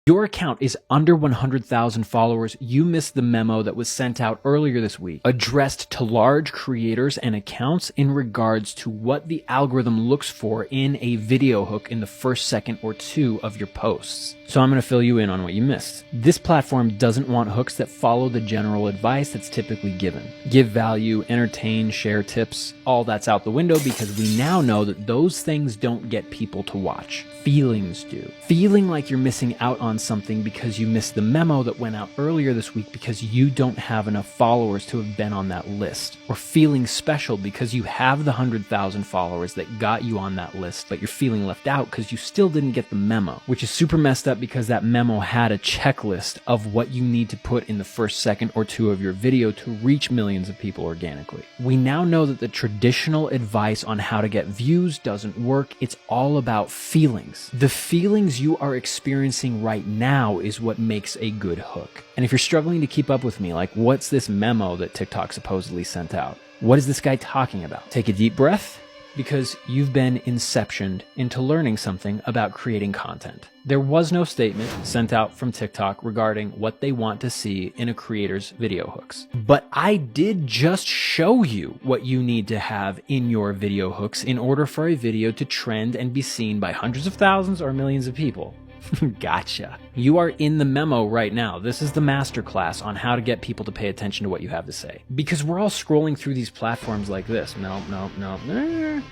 Your account is under 100,000 followers, you missed the memo that was sent out earlier this week, addressed to large creators and accounts in regards to what the algorithm looks for in a video hook in the first second or two of your posts. So I'm going to fill you in on what you missed. This platform doesn't want hooks that follow the general advice that's typically given. Give value, entertain, share tips, all that's out the window because we now know that those things don't get people to watch. Feelings do. Feeling like you're missing out on something because you missed the memo that went out earlier this week because you don't have enough followers to have been on that list. Or feeling special because you have the 100,000 followers that got you on that list, but you're feeling left out because you still didn't get the memo, which is super messed up because that memo had a checklist of what you need to put in the first second or two of your video to reach millions of people organically. We now know that the traditional advice on how to get views doesn't work. It's all about feelings. The feelings you are experiencing right now is what makes a good hook. And if you're struggling to keep up with me, like what's this memo that TikTok supposedly sent out? What is this guy talking about? Take a deep breath, because you've been inceptioned into learning something about creating content. There was no statement sent out from TikTok regarding what they want to see in a creator's video hooks. But I did just show you what you need to have in your video hooks in order for a video to trend and be seen by hundreds of thousands or millions of people. Gotcha. You are in the memo right now. This is the masterclass on how to get people to pay attention to what you have to say. Because we're all scrolling through these platforms like this. No.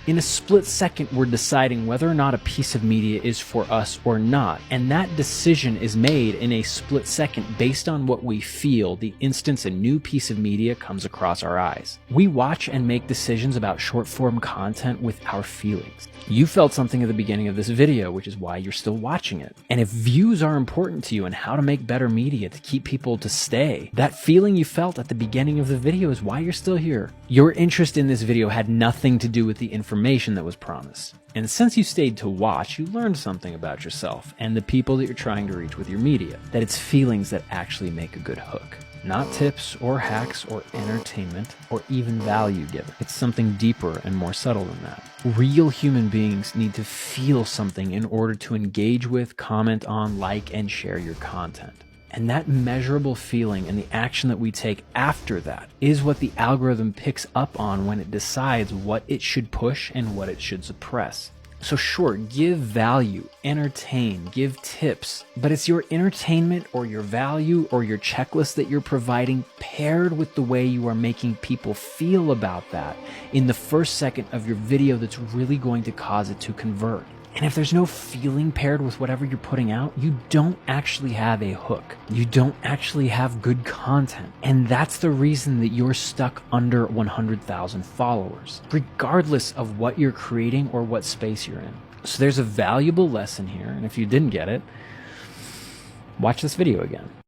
In a split second, we're deciding whether or not a piece of media is for us or not. And that decision is made in a split second based on what we feel the instant a new piece of media comes across our eyes. We watch and make decisions about short form content with our feelings. You felt something at the beginning of this video, which is why you're still watching it. And if views are important to you and how to make better media to keep people to stay, that feeling you felt at the beginning of the video is why you're still here. Your interest in this video had nothing to do with the information that was promised. And since you stayed to watch, you learned something about yourself and the people that you're trying to reach with your media. That it's feelings that actually make a good hook. Not tips or hacks or entertainment or even value given. It's something deeper and more subtle than that. Real human beings need to feel something in order to engage with, comment on, like, and share your content. And that measurable feeling and the action that we take after that is what the algorithm picks up on when it decides what it should push and what it should suppress. So sure, give value, entertain, give tips, but it's your entertainment or your value or your checklist that you're providing paired with the way you are making people feel about that in the first second of your video that's really going to cause it to convert. And if there's no feeling paired with whatever you're putting out, you don't actually have a hook. You don't actually have good content. And that's the reason that you're stuck under 100,000 followers, regardless of what you're creating or what space you're in. So there's a valuable lesson here. And if you didn't get it, watch this video again.